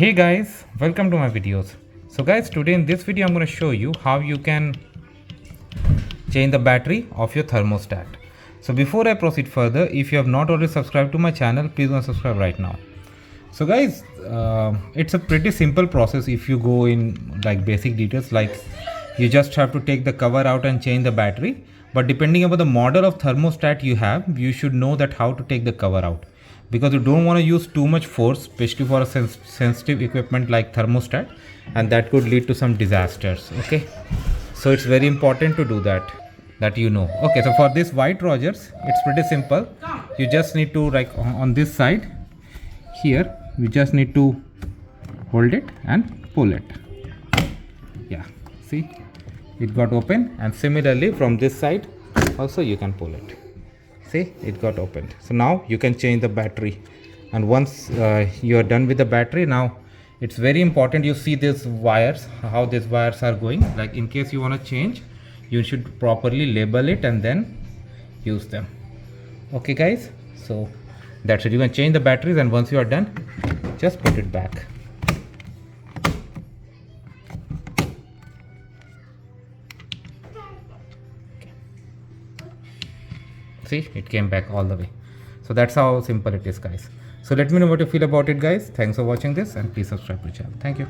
Hey guys, welcome to my videos. So guys, today in this video I'm going to show you how you can change the battery of your thermostat. So before I proceed further, if you have not already subscribed to my channel, please go and subscribe right now. So guys, it's a pretty simple process if you go in like basic details, like you just have to take the cover out and change the battery. But depending upon the model of thermostat you have, you should know that how to take the cover out, because you don't want to use too much force, especially for a sensitive equipment like thermostat, and that could lead to some disasters. Okay, so it's very important to do that you know. Okay, so for this White-Rodgers, it's pretty simple. You just need to, like on this side here, you just need to hold it and pull it. Yeah, see, it got open, and similarly from this side also you can pull it. See, it got opened. So now you can change the battery, and once you are done with the battery, now it's very important you see these wires, how these wires are going. Like in case you want to change, you should properly label it and then use them. Okay guys, so that's it. You can change the batteries, and once you are done, just put it back. See, it came back all the way. So that's how simple it is, guys. So let me know what you feel about it, guys. Thanks for watching this, and please subscribe to the channel. Thank you.